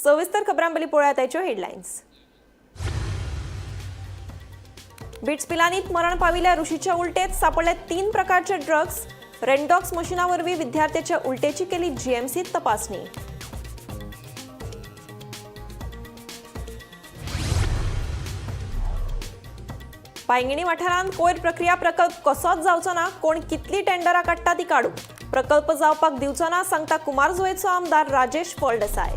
सविस्तर खबरांबली पळोवया त्याच्यो हेडलायन्स। बिट्स पिलांनीत मरण पाविल्ल्या ऋषीच्या उलटेत सापडले 3 प्रकारचे ड्रग्स। रेनडॉक्स मशीनावरवी विद्यार्थ्याच्या उलटेची केली जीएमसीत तपासणी। पांगिणी वाठारांत कोयर प्रक्रिया प्रकल्प कसोच जावचो ना, कोण कितली टेंडरां काडटा ती काडू। प्रकल्प जावपाक दिवचो ना सांगता कुमारजुंवेचो आमदार राजेश फळदेसाय।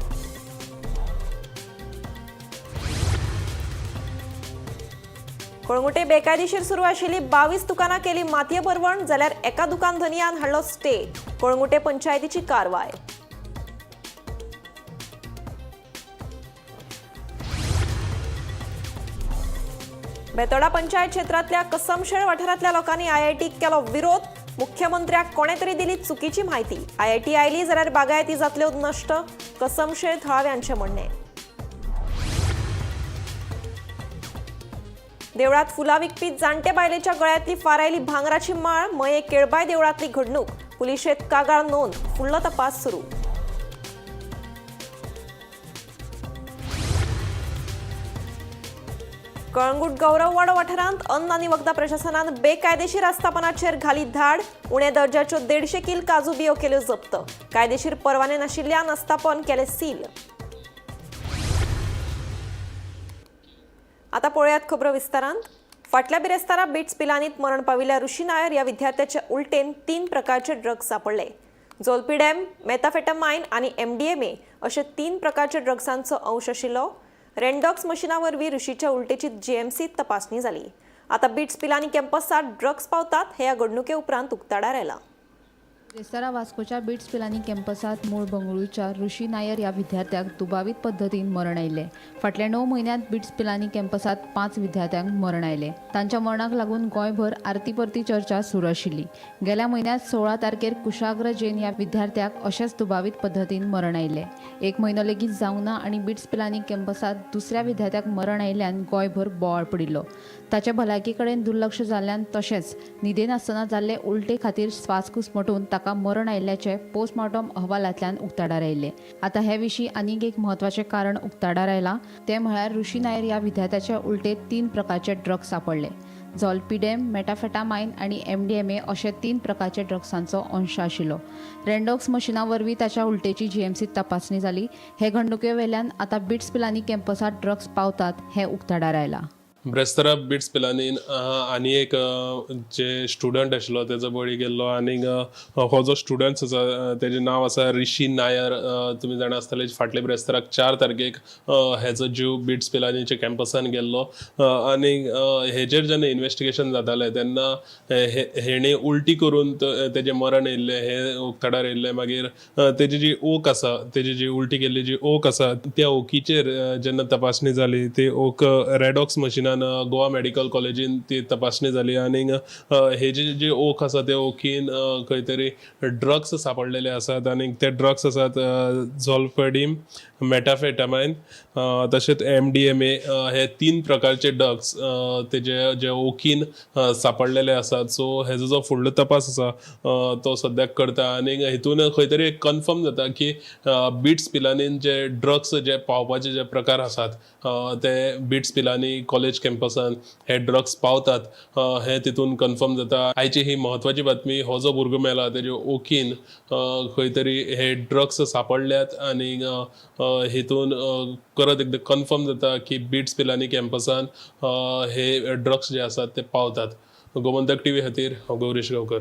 कळंगुटे बेकायदेशीर सुरू आशिल्ली 22 दुकानां केली मातये परवण, जाल्यार एका दुकान धनियान हाडलो स्टे। कळंगुटे पंचायतीची कारवाय। बेतोडा पंचायत क्षेत्रातल्या कसमशेळ वाठारांतल्या लोकांनी आयआयटीक केलो विरोध। मुख्यमंत्र्याक कोणे तरी दिली चुकीची म्हायती। आयआयटी आयली जाल्यार बागायती जातल्यो नष्ट, कसमशेळ थळाव्यांचे म्हणणे। देवळात फुलां विकपी जाणटे बायलेच्या गळ्यातली फारायली भांगराची माळ। मये केळबाय देवळातली घडणूक, पुलिशेत कागाळ नोंद, फुडलो तपास सुरू। कळंगूट गौरववाडो वाठारांत अन्न आनी वखदां प्रशासनान बेकायदेशीर आस्थापनाचेर घाली धाड। उण्या दर्जाच्यो 150 किल काजू बियो केल्यो जप्त। कायदेशीर परवाने नाशिल्ल्यान आस्थापन केले सील। आता पळोवयात खबरो विस्तारांत। फाटल्या बिरेस्तारा बिट्स पिलांनीत मरण पाविल्ल्या ऋषी नायर ह्या विद्यार्थ्याच्या उलटेन 3 प्रकारचे ड्रग्स सापडले। झोल्पिडेम, मेथाफेटामाइन आनी एमडीएमए अशे 3 प्रकारचे ड्रग्सांचो अंश आशिल्लो। रेनडॉक्स मशीनावरवी ऋषीच्या उलटेची जीएमसीत तपासणी जाली। आता बिट्स पिलांनी कॅम्पसात ड्रग्स पावतात हे ह्या घडणुके उपरांत उक्ताडार आयला। बेस्तारा वास्कोच्या बिट्स पिलांनी कॅम्पसात मूळ बंगळुरूच्या ऋषी नायर या विद्यार्थ्याक दुबावीत पद्धतीन मरण आयले। फाटल्या 9 म्हयन्यांत बिट्स पिलांनी कॅम्पसात 5 विद्यार्थ्यांक मरण आयले। तांच्या मरणाक लागून गोंयभर आरती परती चर्चा सुरू आशिल्ली। गेल्या म्हयन्यात 16 तारखेर कुशाग्र जैन या विद्यार्थ्याक अशेच दुबावीत पद्धतीन मरण आयले। 1 म्हयनो लेगीत जावना आनी बिट्स पिलांनी कॅम्पसात दुसऱ्या विद्यार्थ्याक मरण आयिल्ल्यान गोंयभर बोवाळ पडिल्लो। ताच्या भलायके कडेन दुर्लक्ष जाल्ल्यान तशेंच न्हिदेन आसतना जाल्ले उलटे खातीर स्वास घुस्मटून ताका मरण आयिल्ल्याचे पोस्टमॉर्टम अहवालांतल्यान उक्ताडार आयले। आता हे विशीं आनीक एक म्हत्वाचें कारण उक्ताडार आयलां, तें म्हळ्यार ऋषी नायर ह्या विद्यार्थ्याच्या उलटेत 3 प्रकारचे ड्रग्स सापडले। झोल्पिडेम, मेटाफेटामाइन आनी एमडीएमए अशे 3 प्रकारचे ड्रग्सांचो अंश आशिल्लो। रेनडॉक्स मशीना वरवीं ताच्या उलटेची जीएमसीत तपासणी जाली। हे घडणुके वेल्यान आता बिट्स पिलांनी कॅम्पसात ड्रग्स पावतात हे उक्ताडार आयलां। ब्रेस्तारा बिट्स पिलांनीन आनी एक जे स्टुडंट आशिल्लो तेजो बळी गेल्लो। आनी हो जो स्टुडंट आसा तेजें नांव आसा ऋषी नायर। तुमी जाणा आसतले फाटले ब्रेस्ताराक 4 तारखेक हेजो जीव बिट्स पिलांनीच्या कॅम्पसान गेल्लो। आनी हेजेर जेन्ना इन्वेस्टिगेशन जातालें तेन्ना हेणें उलटी करून तेजें मरण येयल्लें हे उक्ताडार येयल्लें। मागीर तेजी जी ओक आसा, तेजी जी उलटी केल्ली जी ओक आसा त्या ओकीचेर जेन्ना तपासणी जाली ती ओक रेडॉक्स मशीनान गोवा मेडिकल कॉलेजीन ती तपासणी जाली। आनी हेजी जी ओक आसा त्या ओकीन खंय तरी ड्रग्स सापडलेले आसात। आनी ते ड्रग्स आसात झोल्पिडेम, मेटाफेटामाइन तशेंच एमडीएमए हे 3 प्रकारचे ड्रग्स तेजे जे ओकीन सापडलेले आसात। सो हेजो जो फुडलो तपास आसा तो सद्याक करता। आनी हितून खंय तरी कन्फर्म जाता की बिट्स पिलांनीन जे ड्रग्स जे पावपाचे जे प्रकार आसात ते बिट्स पिलांनी कॉलेज कॅम्पसान हे ड्रग्स पावतात हे तितून कन्फर्म जाता। आयची ही महत्वाची बातमी। हो जो भुरगो मेला तेजे ओकीन खंय तरी हे ड्रग्स सापडल्यात। आनी हितून परत एकदा कन्फर्म जाता की बिट्स पिलांनी कॅम्पसान हे ड्रग्स जे आसात ते पावतात। गोमंतक टीव्ही खातीर गौरीश गांवकर।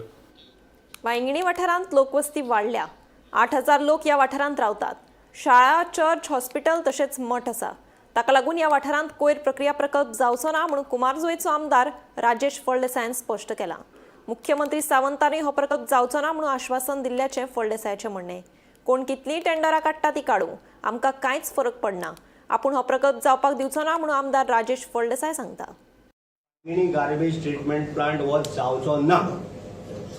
वांयगिणी वाठारांत लोकवस्ती वाडल्या। 8000 लोक ह्या वाठारांत रावतात। शाळा, चर्च, हॉस्पिटल तशेंच मठ आसा। ताका लागून ह्या वाठारांत कोयर प्रक्रिया प्रकल्प जावचो ना म्हणून कुमारजुंवेचो आमदार राजेश फळदेसायान स्पश्ट केलां। मुख्यमंत्री सावंतांनी हो प्रकल्प जावचो ना म्हणून आश्वासन दिल्ल्याचें फळदेसायाचें म्हणणें। कोण कितलीं टेंडरां काडटा ती काडू, आमकां कांयच फरक पडना। आपूण हो प्रकल्प जावपाक दिवचो ना म्हणून आमदार राजेश फळदेसाय सांगता। गार्बेज ट्रीटमेंट प्लांट हो जावचो ना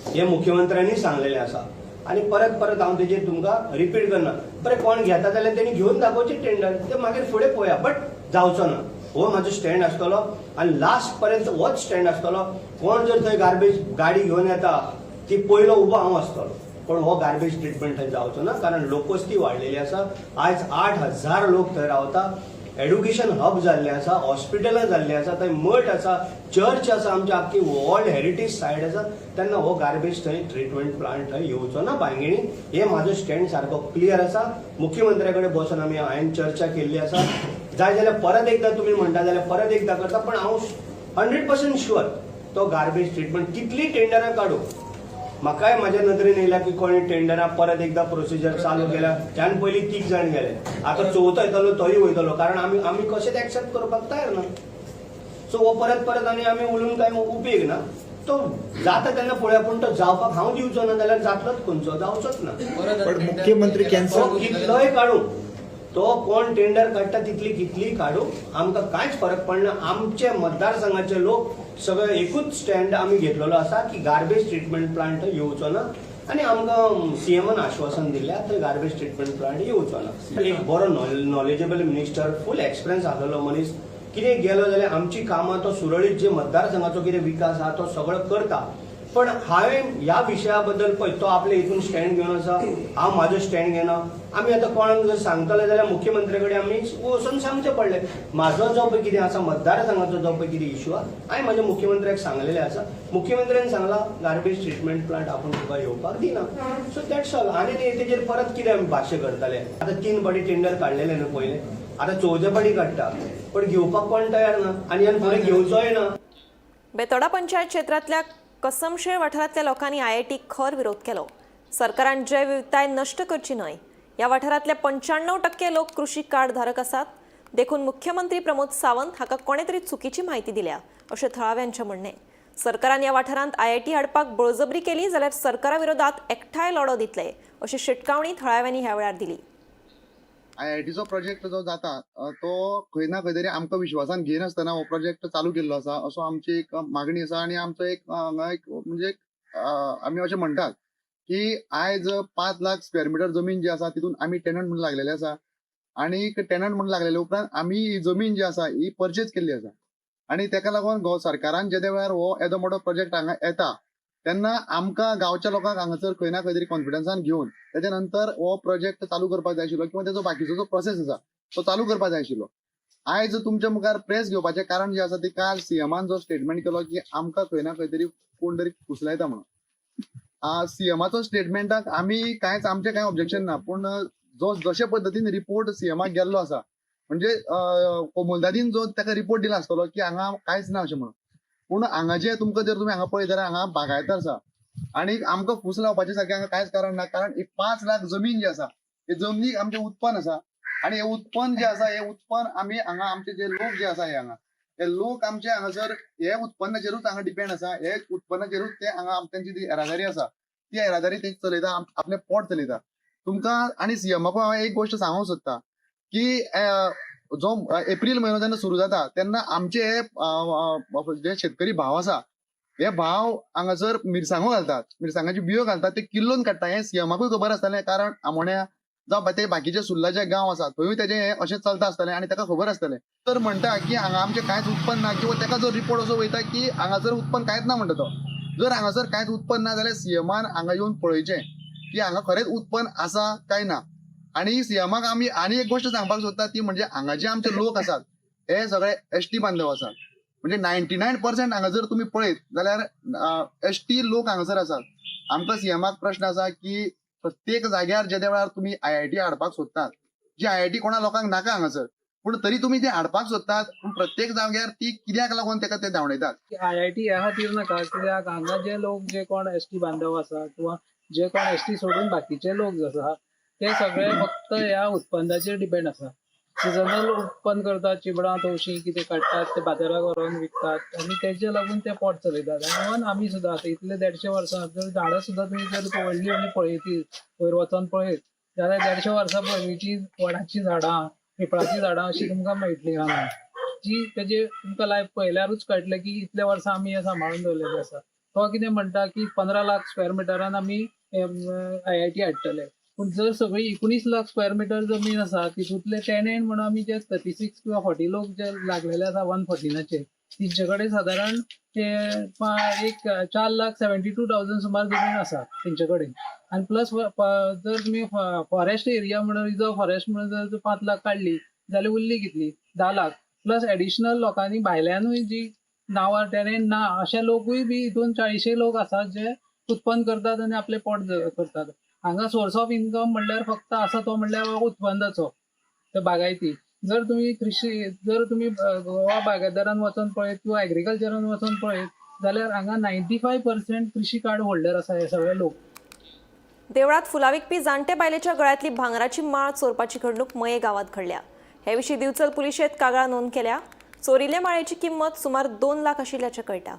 हे मुख्यमंत्र्यांनी सांगलेलें आसा। आणि परत परत हांव तेजेर तुमकां रिपीट करना। बरें कोण घेता जाल्यार तेणी घेवन दाखोवचें टेंडर, ते मागीर फुडें पळोवया। बट जावचो ना हो म्हाजो स्टँड आसतलो आनी लास्ट पर्यंत होच स्टँड आसतलो। कोण जर थंय गार्बेज गाडी घेवन येता ती पयलो उबो हांव आसतलो। पण हो गार्बेज ट्रीटमेंट थंय जावचो ना, कारण लोकवस्ती वाडलेली आसा. आज 8,000 लोक थंय रावता. एड्युकेशन हब जाल्ले आसा, हॉस्पिटलां जाल्ली आसा, थंय मठ आसा, चर्च आसा, आमची आख्खी वर्ल्ड हेरिटेज सायट आसा. तेन्ना हो गार्बेज थंय ट्रीटमेंट प्लांट थंय येवचो ना बांयगेणी. हे म्हाजो स्टँड सारको क्लियर आसा. मुख्यमंत्र्या कडेन बसून हांवें चर्चा केल्ली आसा. जाय जाल्यार परत एकदा तुमी म्हणटा जाल्यार परत एकदा करता, पण हांव 100% शुअर तो गार्बेज ट्रीटमेंट कितली टेंडरां काडू. म्हाकाय म्हाज्या नदरेन येयला की कोणी टेंडरां परत एकदा प्रोसिजर चालू केल्या. त्यान पयलीं 3 जाण गेले, आतां चवथो येतलो तोय वयतलो, कारण आमी कशेंच एक्सेप्ट करपाक तयार ना. सो हो परत आनी उलोवन कांय उपेग ना. तो जाता तेन्ना पळोवया, पूण तो जावपाक हांव दिवचो ना जाल्यार जातलोच खंयचो, जावचोच ना. पण मुख्यमंत्री कॅन्सल तो कितलोय काडू, तो कोण टेंडर काडटा कितली काडू, आमकां कांयच फरक पडना. आमचे मतदारसंघाचे लोक सगळे एकूच स्टँड आमी घेतलेलो आसा की गार्बेज ट्रीटमेंट प्लांट येवचो ना. आनी आमकां सीएमान आश्वासन दिल्ल्या थंय गार्बेज ट्रीटमेंट प्लांट येवचो ना. एक बरो नॉलेजेबल मिनिस्टर, फूल एक्सपिरियन्स आसलेलो मनीस कितें गेलो जाल्यार आमची कामां तो सुरळीत जे मतदारसंघाचो कितें विकास आहा तो सगळो करता. पण हांवें ह्या विशया बद्दल पळय तो आपले हितून स्टँड घेवन आसा, हांव म्हाजो स्टँड घेना. आमी आतां कोणाक जर सांगतले जाल्यार मुख्यमंत्री कडेन आमी वचून सांगचें पडलें. म्हाजो जो पळय कितें आसा मतदारसंघाचो जो पळय कितें इशू आहा, हांवें म्हाज्या मुख्यमंत्र्याक सांगलेलें आसा. मुख्यमंत्र्यान सांगलां गार्बेज ट्रीटमेंट प्लांट आपूण तुका येवपाक दिना. So that's all. आनी तेजेर परत कितें आमी भाश्य करतले. आतां 3 फावटी टेंडर काडलेले न्हू पयले, आतां 4थ्या फावटी काडटा, पण घेवपाक कोण तयार ना आनी फुडें घेवचोय ना. बेतोडा पंचायत क्षेत्रातल्या कसमशेळ वाठारांतल्या लोकांनी आयआयटी खर विरोध केलो. सरकारान जैव विविधताय नष्ट करची न्हय. ह्या वाठारांतले 95% लोक कृशी कार्ड धारक आसात. देखून मुख्यमंत्री प्रमोद सावंत हाका कोणे तरी चुकीची म्हायती दिल्या अशें थळाव्यांचें म्हणणें. सरकारान ह्या वाठारांत आयआयटी हाडपाक बळजबरी केली जाल्यार सरकारा विरोधात एकठांय लढो दितले अशी शिटकावणी थळाव्यांनी ह्या वेळार दिली. आयआयटीचो प्रोजेक्ट जो जाता तो खंय ना खंय तरी आमकां विश्वासान घेनासतना हो प्रोजेक्ट चालू केल्लो आसा असो आमची एक मागणी आसा. आणि आमचो एक म्हणजे आमी अशें म्हणटात की आयज 5 लाख स्क्वेअर मिटर जमीन जी आसा तितून आमी टेनंट म्हणून लागलेले आसा. आणि टेनंट म्हणून लागलेले उपरांत आमी ही जमीन जी आसा ही परचेज केल्ली आसा. आणि तेका लागून सरकारान जे वेळार हो येदो मोठो प्रोजेक्ट हांगा येता तेन्ना आमकां गांवच्या लोकांक हांगासर खंय ना खंय तरी कॉन्फिडन्सान घेवन तेच्या नंतर हो प्रोजेक्ट चालू करपाक जाय आशिल्लो, किंवा तेजो बाकीचो जो प्रोसेस आसा तो चालू करपाक जाय आशिल्लो. आयज तुमच्या मुखार प्रेस घेवपाचें कारण जे आसा ते काल सीएमान जो स्टेटमेंट केलो की आमकां खंय ना खंय तरी कोण तरी कुसलायता म्हणून. सीएमाचो स्टेटमेंटाक आमी आमचें कांय ऑब्जेक्शन ना, पूण जशे पद्दतीन रिपोर्ट सीएमाक गेल्लो आसा म्हणजे कोमुलदादीन जो ताका रिपोर्ट दिला आसतलो की हांगा कांयच ना अशें म्हणून, पूण हांगा जे तुमकां जर तुमी हांगा पळयत जाल्यार हांगा बागायतार आसा. आणि आमकां फूस लावपाचें सारकें हांगा कांयच कारण ना, कारण 5 लाख जमीन जी आसा हे जमनीक आमचें उत्पन्न आसा. आणि हे उत्पन्न जे आसा हे उत्पन्न आमी हांगा आमचे जे लोक जे आसा हे लोक आमचे हांगासर हे उत्पन्नाचेरूच हांगा डिपेंड आसा. हे उत्पन्नाचेरूच ते हांगा तांची जी येरादारी आसा ती येरादारी ते चलयता, आपलें पोट चलयता. तुमकां आणि सीएमाक हांव एक गोश्ट सांगूंक सोदता की जो एप्रील म्हयनो जेन्ना सुरू जाता तेन्ना आमचे जे शेतकरी भाव आसा हे भाव हांगासर मिरसांगो घालतात, मिरसांगाची बियो घालतात, ते किल्लोन काडटा. हे सीएमाकूय खबर आसतलें, कारण आमोण्या जावं ते बाकीचे सुर्ला जे गांव आसा थंयूय तेजें हें अशें चलता आसतलें आणि ताका खबर आसतलें. तर म्हणटा की हांगा आमचें कांयच उत्पन्न ना, किंवा ताका जो रिपोर्ट असो वयता की हांगासर उत्पन्न कांयच ना म्हणटा तो. जर हांगासर कांयच उत्पन्न ना जाल्यार सीएमान हांगा येवन पळयचें की हांगा खरेंच उत्पन्न आसा काय ना. आणि सीएमाक आमी आनी एक गोश्ट सांगपाक सोदता ती म्हणजे हांगा जे आमचे लोक आसात हे सगळे एसटी बांधव आसात. म्हणजे 99% हांगा जर तुम्ही पळयत जाल्यार एसटी लोक हांगासर आसात. आमकां सीएमाक प्रश्न आसा की प्रत्येक जाग्यार जे वेळार तुम्ही आयआयटी हाडपाक सोदतात, जी आयआयटी कोणा लोकांक नाका हांगासर, पूण तरी तुम्ही ती हाडपाक सोदतात, पूण प्रत्येक जाग्यार ती कित्याक लागून ताका ते धांवडयतात. आयआयटी ह्या खातीर नाका कित्याक हांगा जे लोक जे कोण एसटी बांधव आसा किंवा जे कोण एसटी सोडून बाकीचे लोक जे आसा ते सगळे फक्त ह्या उत्पन्नाचेर डिपेंड आसा. सिजनल उत्पन्न करतात, चिबडां तवशीं कितें काडटात ते बाजाराक व्हरून विकतात आणि तेजे लागून ते पोट चलयतात. इवन आमी सुद्दां आतां इतले 150 वर्सां जर झाडां सुद्दां तुमी जर व्हडलीं व्हडलीं पळयती वयर वचोन पळयत जाल्यार 150 वर्सां पयलींची वडाची झाडां, पिपळाची झाडां अशीं तुमकां मेळटलीं हांगा, जी तेजे तुमकां लायफ पळयल्यारूच कळटलें की इतले वर्सां आमी हें सांबाळून दवरलेलें आसा. तो कितें म्हणटा की 15 लाख स्क्वेअर मिटरान आमी आयआयटी हाडटले, पूण जर सगळी 19 लाख स्क्वेअर मिटर जमीन आसा तितूंतले टेनंट म्हणून आमी जे 36 किंवा 40 लोक जे लागलेले आसा 114चे तेंचे कडेन सादारण एक 4,72,000 सुमार जमीन आसा तेंचे कडेन आनी प्लस जर तुमी फॉरेस्ट एरिया म्हणून रिजर्व फॉरेस्ट म्हणून जर 5 लाख काडली जाल्यार उरली कितली 10 लाख प्लस एडिशनल लोकांनी भायल्यानूय जी नांवां टेरेन ना अशे लोकूय बी हितून 40 लोक आसात जे उत्पन्न करतात आनी आपले पोट करतात. हांगा सोर्स ऑफ इन्कम म्हणल्यार फक्त आसा तो म्हणल्यार उत्पन्नाचो ते बागायती. जर तुम्ही कृषी जर तुम्ही गोवा बागायतदारान वचून पळयत किंवा एग्रीकल्चरान वचून पळयत जाल्यार हांगा 95% कृषी कार्ड होल्डर आसा हे सगळे लोक. देवळात फुलां विकपी जाणटे बायलेच्या गळ्यातली भांगराची माळ चोरपाची घडणूक मये गावात घडल्या. हे विशीं दिवचल पुलिशेंत कागाळ नोंद केल्या. चोरिल्ले माळेची किंमत सुमार 2 लाख आशिल्ल्याचें कळटा.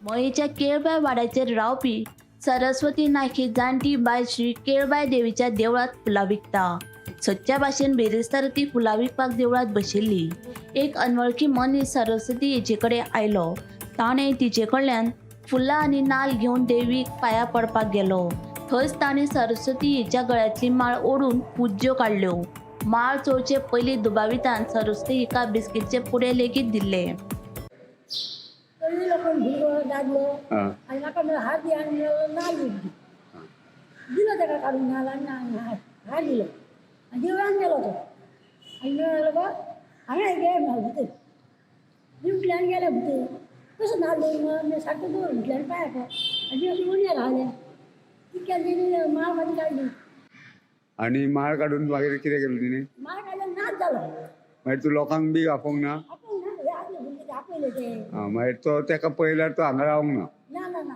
मयेच्या केळबाय वाड्याचेर रावपी सरस्वती नायक ही जाणटी बायल श्री केळबाय देवीच्या देवळात फुलां विकता. सदच्या भाशेन बेरेस्तार ती फुलां विकपाक देवळात बशिल्ली. एक अनवळखी मनीस सरस्वती हेचे कडेन आयलो. ताणें तिचे कडल्यान फुलां आनी नाल्ल घेवन देवीक पांया पडपाक गेलो. थंयच ताणें सरस्वती हेच्या गळ्यांतली माळ ओडून पुज्यो काडल्यो. माळ चोरचे पयलीं दुबावितान सरस्वती हिका बिस्किटचे पुडे लेगीत दिल्ले. लोकांनी भिलो दादलो आणि म्हाका हात दी आनी नाल दिलो ताका काडून नाल आनी हात दिलो आनी देवळान गेलो तो आनी मेळलो गो हांगा गे भितर दिवटल्यान गेले भितर कसो नाल दवरून सारको दवर भितल्यान पांयाक आनी अशी उणें घालें तितक्यान तेणी माळ म्हाजी काडली. आणि माळ काढून मागीर कितें केलें तिणे? माळ काडल्यान नाच जालो. मागीर तूं लोकांक बी आपोवंक ना? आपयले ते मागीर तो तेका पळयल्यार तो हांगा रावंक ना? ना ना ना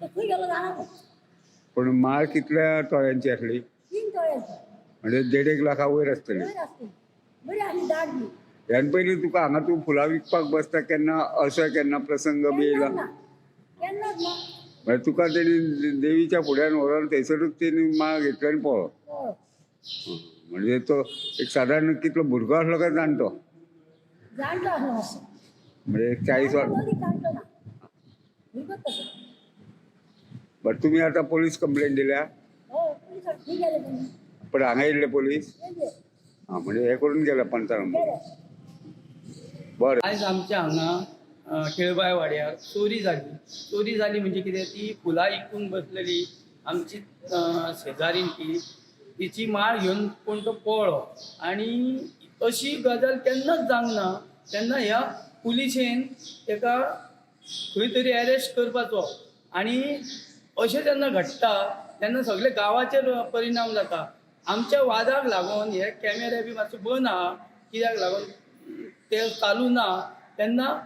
ते खंय गेलो जाणा. पूण माळ कितल्या तोळ्यांची आसली? 3 तोळ्याची म्हणजे 1.5 लाखा वयर आसतली. बरी आसली दाट बी. ह्यान पयलीं तुका हांगा तूं फुलां विकपाक बसता केन्ना असो केन्ना प्रसंग बी येयला? केन्नाच ना. मागीर तुका तेणी देवीच्या फुड्यान व्हरोन थंयसरूच तेणी माळ घेतली आनी पळो. म्हणजे तो एक सादारण कितलो भुरगो आसलो काय जाणटो? जाणटो आसलो मातसो. म्हणजे 40 वर्स. जाणटो ना भुरगोच तसो. बट तुमी आतां पोलीस कंप्लेंट दिल्या? हो पुलिसाक खंय गेले तेणी. पण हांगा येयल्ले पोलीस? गेले म्हणजे हे करून गेले पंचायत. गेले. बरें. आयज आमच्या हांगा केळबाय वाड्यार चोरी जाली म्हणजे कितें ती फुलां विकूंक बसलेली आमची शेजारीन ती तिची माळ घेवन कोण तो पळो आनी अशी गजाल केन्नाच जावंक ना. तेन्ना ह्या पुलिशेन ताका खंय तरी अरेस्ट करपाचो आनी अशें जेन्ना घडटा तेन्ना सगळे गांवाचेर परिणाम जाता. आमच्या वादाक लागून हे कॅमेरे बी मातशे बंद आहा कित्याक लागून ते चालू ना तेन्ना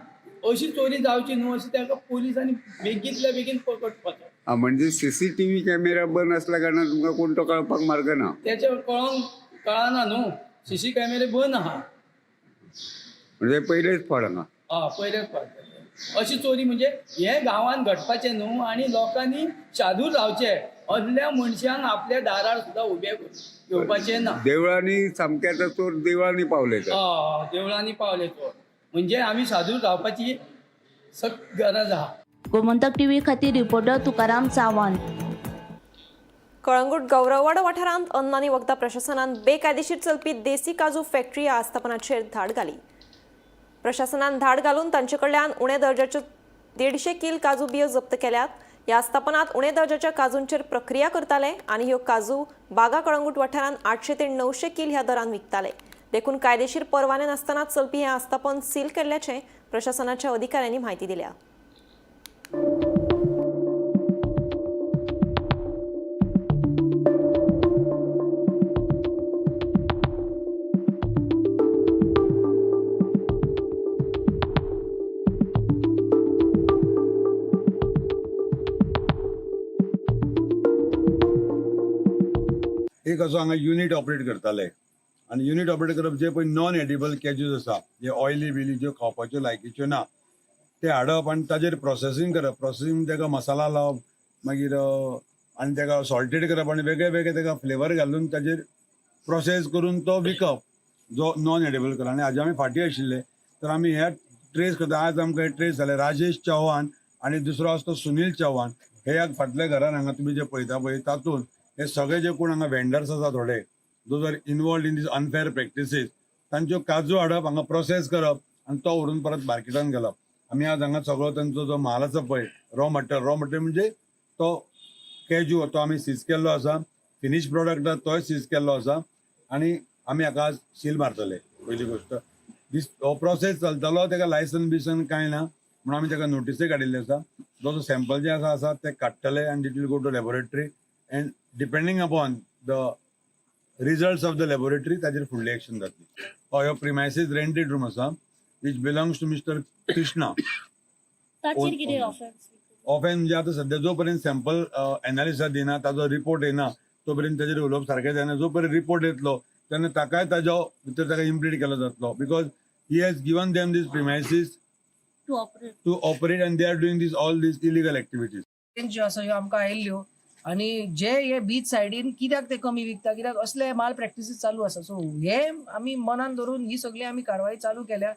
अशी चोरी जावची न्हू अशी ताका पुलिसांनी बेगींतल्या बेगीन पकडपाचो. म्हणजे CCTV कॅमेरा बंद असल्या कारणान तुमकां कोण तो कळपाक मार्ग ना? त्याचे कळना न्हू. CC कॅमेरे बंद आहा. म्हणजे पयलेच फावट हांगा? पयलेच फावट अशी चोरी म्हणजे हे गांवांत घडपाचें न्हू आनी लोकांनी शादूर रावचे. असल्या मनशांक आपल्या दारार सुद्दां उबे घेवपाचें ना. देवळांनी सामके आतां चोर देवळांनी पावले. देवळांनी पावले चोर म्हणजे आमी सादूर रावपाची सख्त गरज आहा. गोमंतक TV खातीर रिपोर्टर तुकाराम सावंत. कळंगूट गौरववाडा वाठारांत अन्न आनी वखदां प्रशासनान बेकायदेशीर चलपी देसी काजू फॅक्टरी ह्या आस्थापनाचेर धाड घाली. प्रशासनान धाड घालून तांचे कडल्यान उण्या दर्जाच्यो 150 किल काजू बियो जप्त केल्यात. ह्या आस्थापनात उण्या दर्जाच्या काजूंचेर प्रक्रिया करताले आनी ह्यो काजू बागा कळंगूट वाठारांत 800 ते 900 किल ह्या दरान विकताले. देखून कायदेशीर परवाने नासतना चलपी हें आस्थापन सील केल्ल्याचें प्रशासनाच्या अधिकाऱ्यांनी म्हायती दिल्या. एक असो हांगा युनिट ऑपरेट करताले आनी युनिट ऑपरेट करप जे पळय नॉन एडिबल कॅज्यूज आसा जे ऑयली बिली ज्यो खावपाच्यो लायकीच्यो ना ते हाडप आनी ताजेर प्रोसेसींग करप. प्रोसेसींग ताका मसाला लावप मागीर आनी ताका सॉल्टेड करप आनी वेगळे वेगळे ताका फ्लेवर घालून ताजेर प्रोसेस करून तो विकप जो नॉन एडिबल कलर. आनी हाजे आमी फाटीं आशिल्ले तर आमी हे ट्रेस करता. आज आमकां ट्रेस जाले राजेश चव्हाण आनी दुसरो आसा तो सुनील चव्हाण. हे फाटल्या घरान हांगा तुमी जे पळयता पळय तातूंत हे सगळे जे कोण हांगा वेंडर्स आसा थोडे those are involved in these unfair practices तांच्यो काजू हाडप हांगा प्रोसेस करप आणि तो व्हरून परत मार्केटान गेलो. आमी आज हांगा सगळो तांचो जो म्हाल आसा पळय रॉ मटेरियल म्हणजे तो कॅज्यू तो आमी सीज केल्लो आसा. फिनिश प्रॉडक्ट तोय सीज केल्लो आसा आणि आमी हाका आज सील मारतले. पहिली गोष्ट हो प्रोसेस चलतलो, ताका लायसन बिसन कांय ना म्हणून आमी ताका नोटीसय काडिल्ली आसा. जो सॅम्पल जे आसा ते काडटले आनी it will go to laboratory and depending upon the results of the laboratory ताजेर फुडली एक्शन जातली. ह्यो प्रिमायसीस रेंटेड रूम आसा which belongs to mister Krishna. Offence म्हणजे आता सध्या जो पर्यंत सॅम्पल एनालिसिस दिना ताजो रिपोर्ट येना तो पर्यंत ताजेर उलोवप सारकें जायना. जो पर्यंत रिपोर्ट येतलो तेन्ना ताकाय ताज्या भितर ताका इम्प्लीड केलो जातलो because he has given them these premises to operate and they are doing these all these illegal activities. ज्यो आसा ह्यो आमकां आयिल्ल्यो आनी जे हे बीच सायडीन कित्याक ते कमी विकता, कित्याक असले माल प्रॅक्टिसीस चालू आसा. सो हे आमी मनान धरून ही सगळी आमी कारवाई चालू केल्या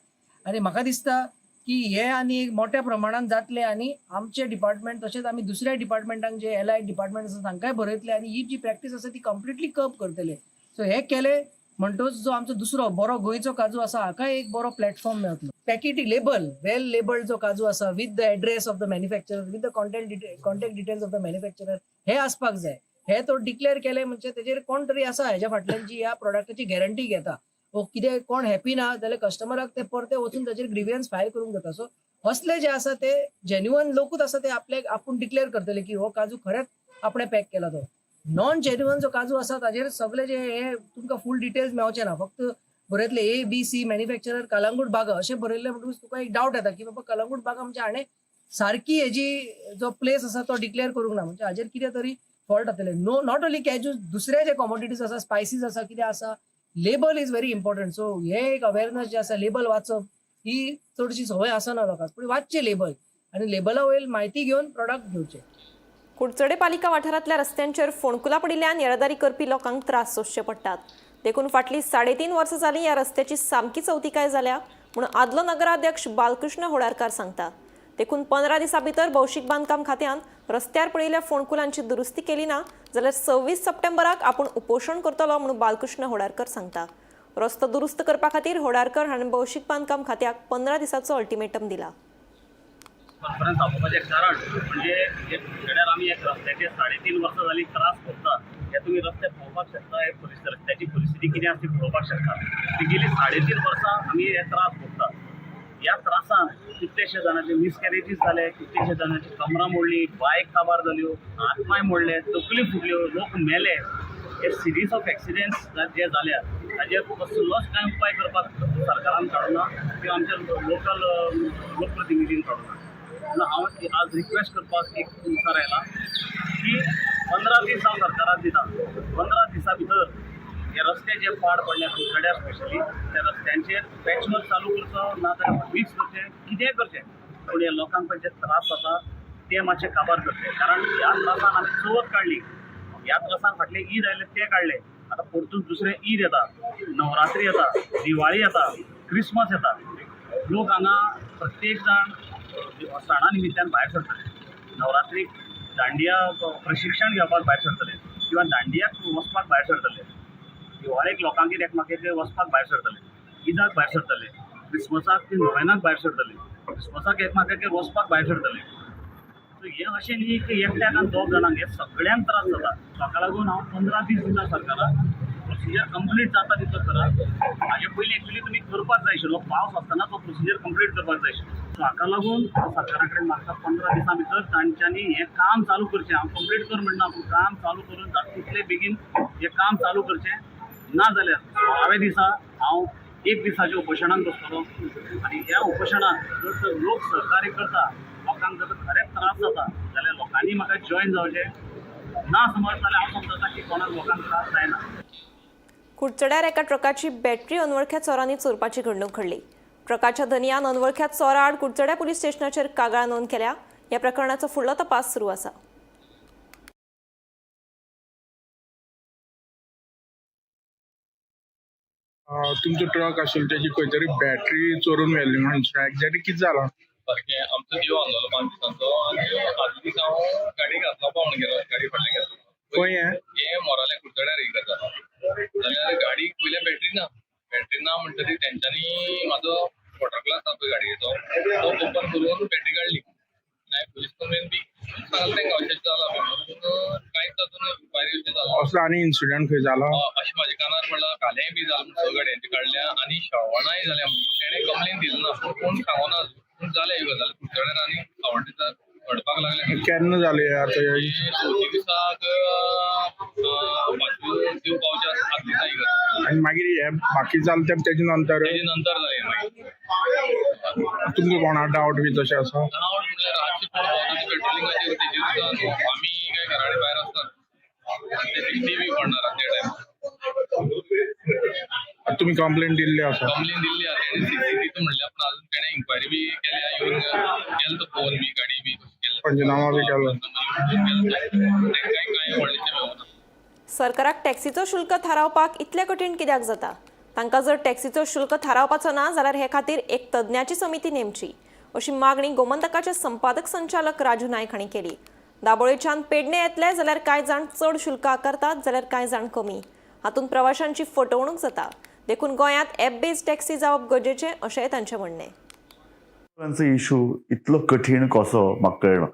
आनी म्हाका दिसता की हे आनी एक मोठ्या प्रमाणात जातले आनी आमचे डिपार्टमेंट तशेंच आमी दुसऱ्या डिपार्टमेंटांक जे एलायड डिपार्टमेंट आसा तांकांय बरयतले आनी ही जी प्रॅक्टीस आसा ती कंप्लिटली कर्ब करतले. सो हे केले म्हणटोच जो आमचो दुसरो बरो गोंयचो काजू आसा हाका एक बरो प्लॅटफॉर्म मेळटलो. पॅकेटी लेबल वेल लेबल्ड जो काजू आसा with the address of the manufacturer with the contact details of the manufacturer हे आसपाक जाय. हे तो डिक्लेअर केले म्हणजे तेजेर कोण तरी आसा हेज्या फाटल्यान जी ह्या प्रोडक्टाची गॅरंटी घेता. कितें कोण हॅपी ना जाल्यार कस्टमराक ते परते वचून ताजेर ग्रिव्हियन्स फायल करूंक जाता. सो असले जे आसा ते जेन्युअन लोकूच आसा ते आपले आपूण डिक्लेअर करतले की हो काजू खरेंच आपणे पॅक केला. तो नॉन जेन्युअन जो काजू आसा ताजेर सगळे जे हे तुमकां फूल डिटेल्स मेळचे ना. फक्त बरयतले ABC मॅन्युफॅक्चरर कलंगूट बागा अशें बरयल्ले म्हणटकूच तुका एक डावट येता की बाबा कलंगूट बागा म्हणजे हाणें सारकी हेजी जो प्लेस आसा तो डिक्लेअर करूंक ना म्हणजे हाजेर कितें तरी फॉल्ट जातले. नॉट ओन्ली कॅज्यू दुसरे जे कॉमोडिटीज आसा स्पायसीस आसा कितें आसा label is very important. So हे एक अवेअरनेस जे आसा लेबल वाचप ही चडशी सवय आसना लोकांक पूण वाचचे लेबल आनी लेबला वयर म्हायती घेवन प्रॉडक्ट घेवचे. कुडचडे पालिका वाठारांतल्या रस्त्यांचेर फोंडकुलां पडिल्ल्यान येरादारी करपी लोकांक त्रास सोंसचे पडटात. देखून फाटलीं 3.5 वर्सां जालीं ह्या रस्त्याची सामकी चवथिकाय जाल्या म्हूण आदलो नगराध्यक्ष बालकृष्ण होडारकार सांगता. देखून 15 दिसां भितर भौशीक बांदकाम खात्यान रस्त्यार पडिल्ल्या फोंडकुलांची दुरुस्ती केली ना जाल्यार 26 सप्टेंबराक आपूण उपोशण करतलो म्हणून बालकृष्ण होडारकर सांगता. रस्तो दुरुस्त करपा खातीर होडारकर हाणें भौशीक बांदकाम खात्याक 15 दिसांचो अल्टिमेटम दिला. कॉन्फरन्स आपोवपाचें कारण म्हणजे जे कुडचड्यार आमी एक रस्त्याचे 3.5 वर्सां जालीं त्रास भोगता हे तुमी रस्ते पळोवपाक शकता. हे रस्त्याची परिस्थिती कितें आसा ती पळोवपाक शकता. ती गेली 3.5 वर्सां आमी हे त्रास भोगता. ह्या त्रासान कितलेशे जाणांचे मिसकॅरेजीस जाले, कितलेशे जाणांची कमरां मोडली, बायक काबार जाल्यो, हातपाय मोडले, तकली फुटल्यो, लोक मेले. हे सिरीज ऑफ एक्सिडेंट्स जे जाल्या ताजेर कसलोच कांय उपाय करपाक सरकारान काडूना किंवा आमच्या लोकल लोकप्रतिनिधीन काडूना. हांव आज रिक्वेस्ट करपाक एक मुखार आयला की 15 दीस हांव सरकाराक दिता. 15 दिसां भितर हे रस्ते जे पाड पडल्या कुडचड्यार स्पेशली त्या रस्त्यांचेर पॅचवर्क चालू करचो ना जाल्यार फिक्स करचें कितेंय करचें पूण हे लोकांक जे त्रास जाता ते मातशे काबार करचे. कारण ह्या त्रासान आमी चवथ काडली, ह्या त्रासान फाटले ईद आयले ते काडले. आतां परतून दुसरे ईद येता, नवरात्री येता, दिवाळी येता, क्रिसमस येता. लोक हांगा प्रत्येक जाण सणा निमित्यान भायर सरतले. नवरात्रीक दांडिया प्रशिक्षण घेवपाक भायर सरतले किंवा दांडियाक वचपाक भायर सरतले. दिवाळेक लोकांगेर एकामेकांगेर वचपाक भायर सरतले, ईदाक भायर सरतले, क्रिसमसाक ती नोवेनाक भायर सरतले, क्रिसमसाक एकामेकांगेर वचपाक भायर सरतले. सो हें अशें न्ही की एकट्याक आनी 2 जाणांक हे सगळ्यांक त्रास जाता. ताका लागून हांव 15 दीस दिता सरकाराक. प्रोसिजर कंप्लीट जाता तितलो करा. हाजे पयलीं एक्चुली तुमी करपाक जाय आशिल्लो पावस आसतना तो प्रोसिजर कंप्लीट करपाक जाय आशिल्लो. सो हाका लागून हांव सरकारा कडेन मागता 15 दिसां भितर तांच्यांनी हें काम चालू करचें. हांव कंप्लीट कर म्हणना पूण काम चालू करून तितले बेगीन हें काम चालू करचें. ना जाल्यार 16व्या दिसा हांव 1 दिसाच्या उपोशणाक बसतलो आनी ह्या उपोशणाक जर लोक सहकार्य करता, लोकांक जर खरेंच त्रास जाता जाल्यार लोकांनी म्हाका जॉयन जावचें. ना समज जाल्यार हांव समजता की कोणाक लोकांक त्रास जायना. कुडचड्यार एका ट्रकाची बॅटरी अनवळख्या चोरांनी चोरपाची घडणूक घडली. ट्रकाच्या धनयान अनवळख्या चोरा आड कुडचड्या पुलीस स्टेशनाचेर कागाळ नोंद केल्या. ह्या प्रकरणाचो फुडलो तपास सुरू आसा. तुमचो ट्रक आशिल्लो तेजी खंय तरी बॅटरी चोरून व्हेल्ली म्हणटा. एक्झॅक्टली कितें जालां? सारकें आमचो दिवो आसलो 5 दिसांचो आनी आदले दीस हांव गाडी घातलो पावून गेलो. गाडी फाटल्यान गेलो. खंय हे मोराले कुडचड्यार हे करता जाल्यार गाडीक पयलें बॅटरी ना म्हणटकीर तेंच्यांनी म्हाजो वॉटर ग्लास हा पळय गाडयेचो तो ओपन करून बॅटरी काडली नाही पोलीस कंप्लेन बी सांगले तांकां अशें जाला म्हणून कांयच तातूंत इन्क्वायरी अशें जाला असलो आनी इन्सिडंट खंय जालो अशें म्हाज्या कानार पडला कालेय बी जालें स गाडयांची काडल्या आनी शावणाय जाल्या म्हणून तेणें कंप्लेन दिली ना कोण सांगना पूण जाले ह्यो गजाली खूब जाणांनी आनी आवडटा घडपाक लागले केन्ना जाले आतां चवथी दिसाक पांचवी दिव पावच्या आदली जाय आनी मागीर हे बाकी जालें तेजे नंतर तेजे नंतर जालें मागीर तुमकां कोणा डावट बी तशें आसा डावट म्हणल्यार रातची कोण भोंवता ती पेट्रोलिंगाचेर तेजेर सुद्दां न्हू आमी काय घराडे भायर आसतात आनी ते टीव्ही पडना रातचे टायमार तुमी कंप्लेन दिल्ली आसा कंप्लेन दिल्ली आसा तेणें सीसीटीव्ही म्हणल्या पूण अजून तेणें इन्क्वायरी बी केल्या येवन केलो तो फोन बी गाडी बी केलें पंचनामा बी केलो तेंकांय कांय व्हडलेशें मेळना सरकाराक टॅक्सीचो शुल्क थारावपाक इतलें कठीण कित्याक जाता? तांकां जर टॅक्सीचो शुल्क थारावपाचो ना जाल्यार हे खातीर एक तज्ञाची समिती नेमची अशी मागणी गोमंतकाचे संपादक संचालक राजू नायक हांणी केली. दाबोळेच्यान पेडणे येतले जाल्यार कांय जाण चड शुल्क आकारतात जाल्यार कांय जाण कमी. हातूंत प्रवाशांची फटवणूक जाता. देखून गोंयांत ॲप बेस्ड टॅक्सी जावप गरजेचें अशेंय तांचें म्हणणें. इशू इतलो कठीण कसो म्हाका कळना.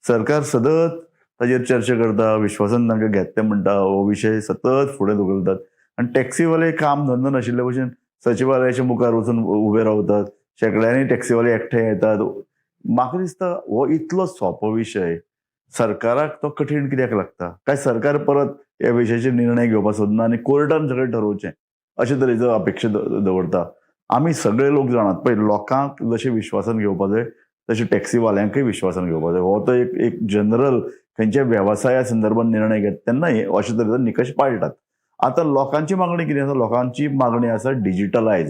सरकार सतत ताजेर चर्चा करता, विश्वासान तांकां घेतले म्हणटा, हो विशय सतत फुडें धुकलतात आनी टॅक्सीवाले काम धंदो नाशिल्ले भशेन सचिवालयाच्या मुखार वचून उबे रावतात, शेकड्यांनी टॅक्सीवाले एकठांय येतात. म्हाका दिसता हो इतलो सोंपो विशय सरकाराक तो कठीण कित्याक लागता? काय सरकार परत ह्या विशयाचेर निर्णय घेवपाक सोदना आनी कोर्टान सगळें ठरोवचें अशे तरेचो अपेक्षा दवरता? आमी सगळे लोक जाणात पळय, लोकांक जशें विश्वासान घेवपा जाय तशें टॅक्सीवाल्यांकय विश्वासान घेवपा जाय. हो तो एक जनरल खंयच्या वेवसाया संदर्भात निर्णय घेता तेन्ना अशे तरेचो निकश पाळटात. आतां लोकांची मागणी कितें आसा? लोकांची मागणी आसा डिजिटलायज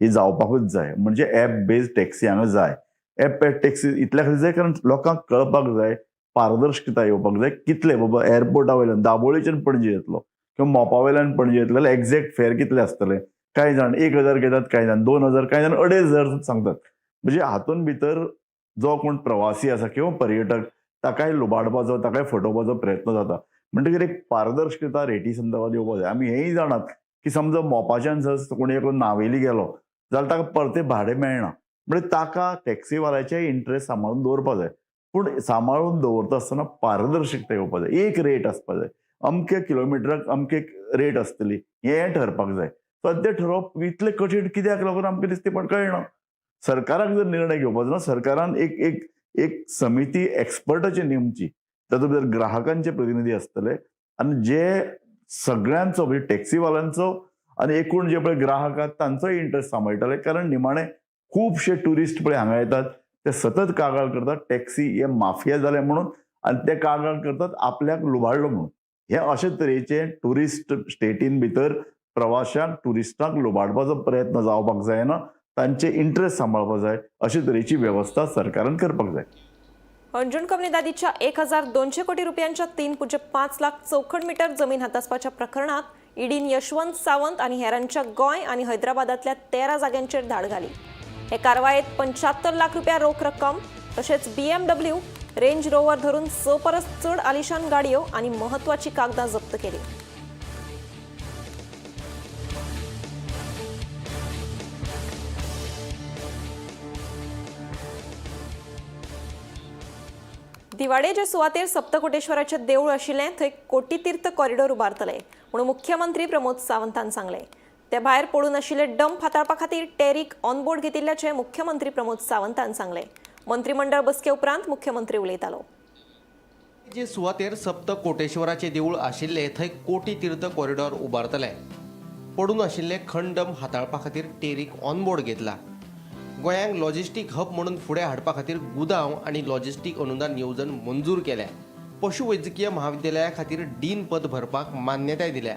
ही जावपाकूच जाय. म्हणजे ॲप बेस्ड टॅक्सी हांगा जाय. ॲप टॅक्सी इतल्या खातीर जाय कारण लोकांक कळपाक जाय, पारदर्शकता येवपाक जाय. कितले बाबा एअरपोर्टा वयल्यान दाबोळेच्यान पणजे येतलो किंवा मोपा वयल्यान पणजे येतलो जाल्यार एक्झॅक्ट फेअर कितले आसतले? कांय जाण 1000 घेतात, कांय जाण 2000, कांय जाण 2500 सांगतात. म्हणजे हातूंत भितर जो कोण प्रवासी आसा किंवा पर्यटक ताकाय लुबाडपाचो, ताकाय फटोवपाचो प्रयत्न जाता. म्हणटकीर एक पारदर्शकता रेटी संदर्भात येवपाक जाय. आमी हेंय जाणात की समजा मोपाच्यान जर कोणी एक नावेली गेलो जाल्यार ताका परते भाडें मेळना. म्हणजे ताका टॅक्सीवाल्याचे इंट्रस्ट सांबाळून दवरपाक जाय. पूण सांबाळून दवरता आसतना पारदर्शकता येवपाक जाय. एक रेट आसपाक जाय. अमके किलोमिटराक अमके रेट आसतली हें ठरपाक जाय. तें ठरोवप इतलें कठीण कित्याक लागून आमकां दिसता पण कळना. सरकाराक जर निर्णय घेवपाचो ना, सरकारान एक समिती एक्सपर्टाची नेमची, तातूंत भितर ग्राहकांचे प्रतिनिधी आसतले आनी जे सगळ्यांचो म्हणजे टॅक्सीवाल्यांचो आनी एकूण जे पळय ग्राहक आहात तांचोय इंट्रस्ट सांबाळटले. कारण निमाणे खुबशे ट्युरिस्ट पळय हांगा येतात, ते सतत कागाळ करतात टॅक्सी हे माफिया जाले म्हणून आनी ते कागाळ करतात आपल्याक लुबाडलो म्हणून. हे अशे तरेचे ट्युरिस्ट स्टेटीन भितर प्रवाशांक ट्युरिस्टांक लुबाडपाचो प्रयत्न जावपाक जायना. तांचे इंट्रस्ट सांबाळपाक जाय अशे तरेची वेवस्था सरकारान करपाक जाय. अंजून कम्युनिदादीच्या 1200 कोटी रुपयांच्या 3.5 लाख चौखण मीटर जमीन हातासपाच्या प्रकरणात ईडीन यशवंत सावंत आणि हेरांच्या गोंय आणि हैदराबादातल्या 13 जाग्यांचेर धाड घाली. हे कारवायेत 75 लाख रुपया रोख रक्कम तशेंच BMW, रेंज रोवर धरून 6 परस चड आलिशान गाडयो आणि महत्वाची कागदां जप्त केली. दिवाडेचे सुवातेर सप्तकोटेश्वराचें देवूळ आशिल्लें थंय कोटी तीर्थ कॉरिडॉर उबारतले म्हणून मुख्यमंत्री प्रमोद सावंतान सांगलें. ते भायर पडून आशिल्ले डंप हाताळपा खातीर टॅरीक ऑनबोर्ड घेतिल्ल्याचें मुख्यमंत्री प्रमोद सावंतान सांगलें. मंत्रिमंडळ बसके उपरांत मुख्यमंत्री उलयतालो. जे सुवातेर सप्त कोटेश्वराचें देवूळ आशिल्लें थंय कोटी तीर्थ कॉरिडॉर उबारतले. पडून आशिल्ले खण डंप हाताळपा खातीर टॅरीक ऑनबोर्ड घेतला. गोंयांक लॉजिस्टीक हब म्हणून फुडें हाडपा खातीर गुदांव आनी लॉजिस्टीक अनुदान येवजण मंजूर केल्या. पशुवैजकीय महाविद्यालया खातीर डीन पद भरपाक मान्यताय दिल्या.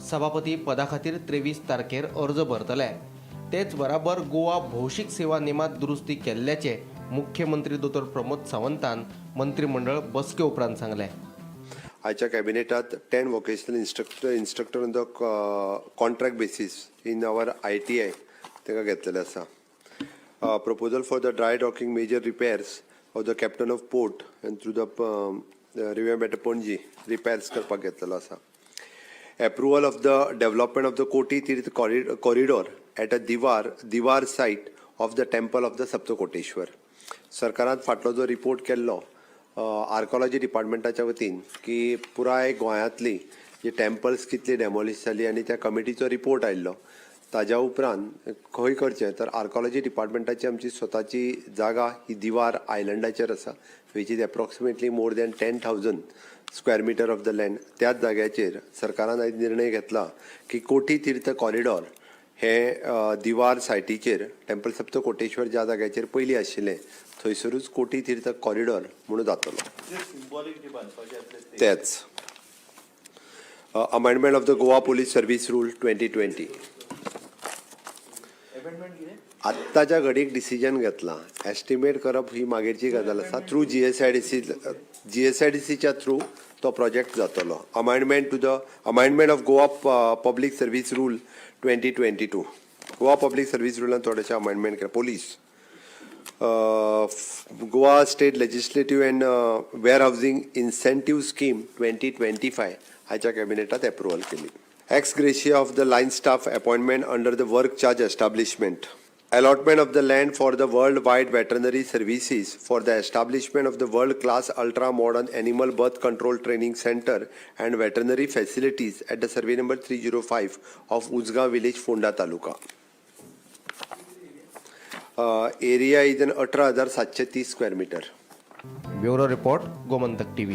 सभापती पदा खातीर 23 तारखेर अर्ज भरतले. तेच बराबर गोवा भौशीक सेवा नेमात दुरुस्ती केल्ल्याचे मुख्यमंत्री दोतोर प्रमोद सावंतान मंत्रिमंडळ बसके उपरांत सांगलें. आयच्या कॅबिनेटात 10 vocational instructor on the contract basis in our ITI ताका घेतलेले आसा. Proposal for the dry docking major repairs of the captain of port and through the revamp at Ponji repairs करपाक घेतलेलो आसा. Approval of the development of the Koti Tirth corridor at a Diwar site of the temple of the Saptakoteshwar. सरकारान फाटलो जो report केल्लो archaeology डिपार्टमेंटाच्या वतीन की पुराय गोंयांतली जी टेम्पल्स कितली डेमोलिश जाली आनी त्या कमिटीचो रिपोर्ट आयिल्लो. ताज्या उपरांत खंय करचें तर आर्कोलॉजी डिपार्टमेंटाची आमची स्वताची जागा ही दिवार आयलंडाचेर आसा, which is approximately more than 10,000 square metre of the land. त्याच जाग्याचेर सरकारान आयज निर्णय घेतला की कोठी तीर्थ कॉरिडॉर हे दिवार सायटीचेर टेम्पल सप्तकोटेश्वर ज्या जाग्याचेर पयलीं आशिल्लें थंयसरूच कोठी तीर्थ कॉरिडॉर म्हणून जातलो. तेच amendment of the Goa police service rule 2020. आत्ताच्या घडीक डिसिजन घेतला. एस्टिमेट करप ही मागीरची गजाल आसा. थ्रू GSIDCच्या थ्रू तो प्रोजेक्ट जातलो. Amendment of Goa public service rule 2022. Goa public service रुलान थोडेशे अमेंडमेंट केला. Police Goa state legislative and warehousing incentive scheme 2025 हाच्या कॅबिनेटात अप्रुव्हल केली. Ex gratia of the line staff appointment under the work charge establishment. Allotment of the land for the worldwide veterinary services for the establishment of the world-class ultra-modern animal birth control training center and veterinary facilities at the survey number 305 of Uzga village, Fonda Taluka. Area is an 18,730 square meter. Bureau report, Gomantak TV.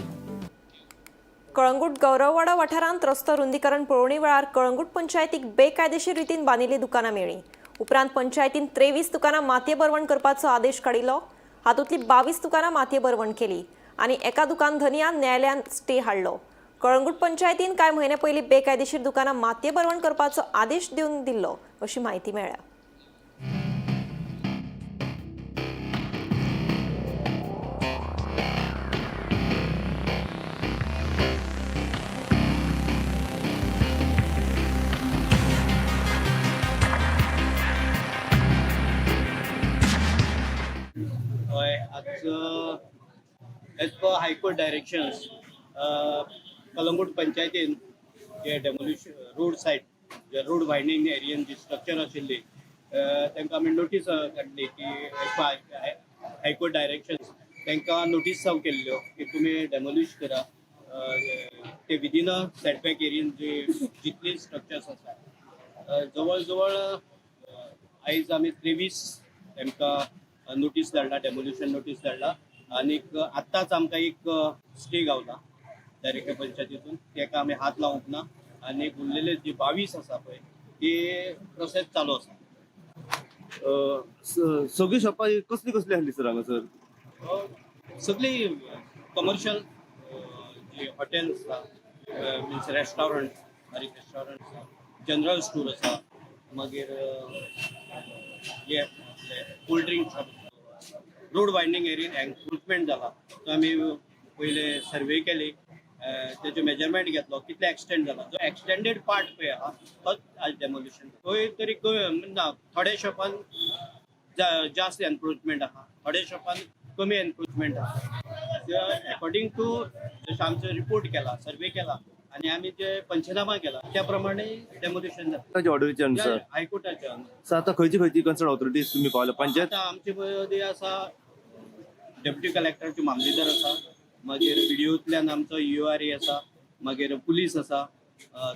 Calangute Gauravwada वाठारांत रस्तो रुंदीकरण पळोवणी वेळार कळंगूट पंचायतीक बेकायदेशीर रितीन बांदिल्लीं दुकानां मेळ्ळीं. उपरांत पंचायतीन 23 दुकानां मातये बरवण करपाचो आदेश काडिल्लो. हातूंतली 22 दुकानां मातये बरवण केली आनी एका दुकानधनियान न्यायालयात स्टे हाडलो. कळंगूट पंचायतीन कांय म्हयने पयलीं बेकायदेशीर दुकानां मातये बरवण करपाचो आदेश दिवन दिल्लो अशी माहिती मेळ्ळ्या. आज as per high court directions Calangute पंचायतीन जे डेमोलिशन रोड सायड जे रोड वायडनींग एरियन जी स्ट्रक्चर आशिल्ली तांकां आमी नोटीस काडली की एज पर हायकोर्ट डायरेक्शन्स तांकां नोटीस सर्व केल्ल्यो की तुमी डेमोलिश करा ते विदीन अ सेटबॅक एरियन जे जितली स्ट्रक्चर्स आसा. जवळ जवळ आयज आमी 23 तांकां नोटीस धाडला, डेमोल्युशन नोटीस धाडला आनी आत्ताच आमकां एक स्टे गावला डायरेक्टर पंचायतीतून. ताका आमी हात लावंक ना आनी उरलेले जे 22 आसा पळय ती प्रोसेस चालू आसा. सगळी शॉपां कसली कसली आसली सर हांगासर? सगळी कमर्शियल जे हॉटेल्स आसा मिन्स रेस्टॉरंट, बारीक रेस्टॉरंट आसा, जनरल स्टोर आसा, मागीर हे cold drink shop. Road widening एरियन एन्क्रोचमेंट जाला तो आमी पयले सर्वे केली, तेजो मेजरमेंट घेतलो कितले एक्सटेंड जाला. जो एक्सटेंडेड पार्ट पळय आहा तोच आज डेमोल्युशन. खंय तरी ना थोड्या शॉपान जास्त एन्क्रोचमेंट आहा, थोड्या शॉपान कमी एन्क्रोचमेंट आहा. अकॉर्डिंग टू जसो आमचो रिपोर्ट केला, सर्वे केला आणि आम्ही जे पंचनामा केला त्या प्रमाणे डेमोल्युशन जाता ऑर्डरीच्या अनुसार हायकोर्टाच्या. सर आता खंयची कन्सर्न ऑथॉरिटीज तुम्ही पावल्या? पंचायत आमचे मध्ये आसा डेप्युटी कलेक्टरचे मामलेदार आसा, मागीर व्हिडिओतल्यान आमचो URA आसा, मागीर पुलीस आसा,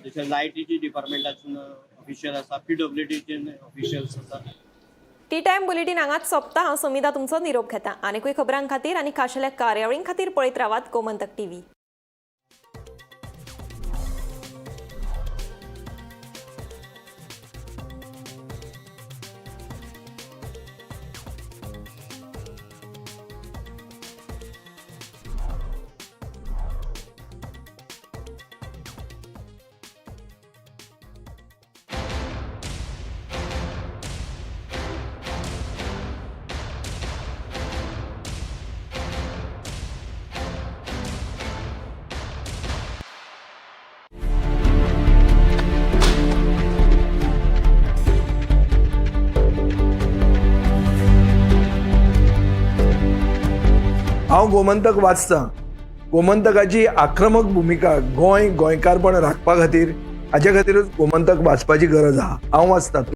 तशेंच लायटीची डिपार्टमेंटाचे ऑफिशियल आसा, PWDचे ऑफिशियल्स आसा. टी टाइम बुलेटिन हांगाच सोंपता. हांव समिता तुमचो निरोप घेता. आनीकूय खबरां खातीर आनी खाशेल्या कार्यावळीं खातीर पळयत रावात गोमंतक TV. हांव गोमंतक वाचतां. गोमंतकाची आक्रमक भुमिका गोंयकारपण राखपा खातीर हाचे खातीरच गोमंतक वाचपाची गरज आहा. हांव वाचतां.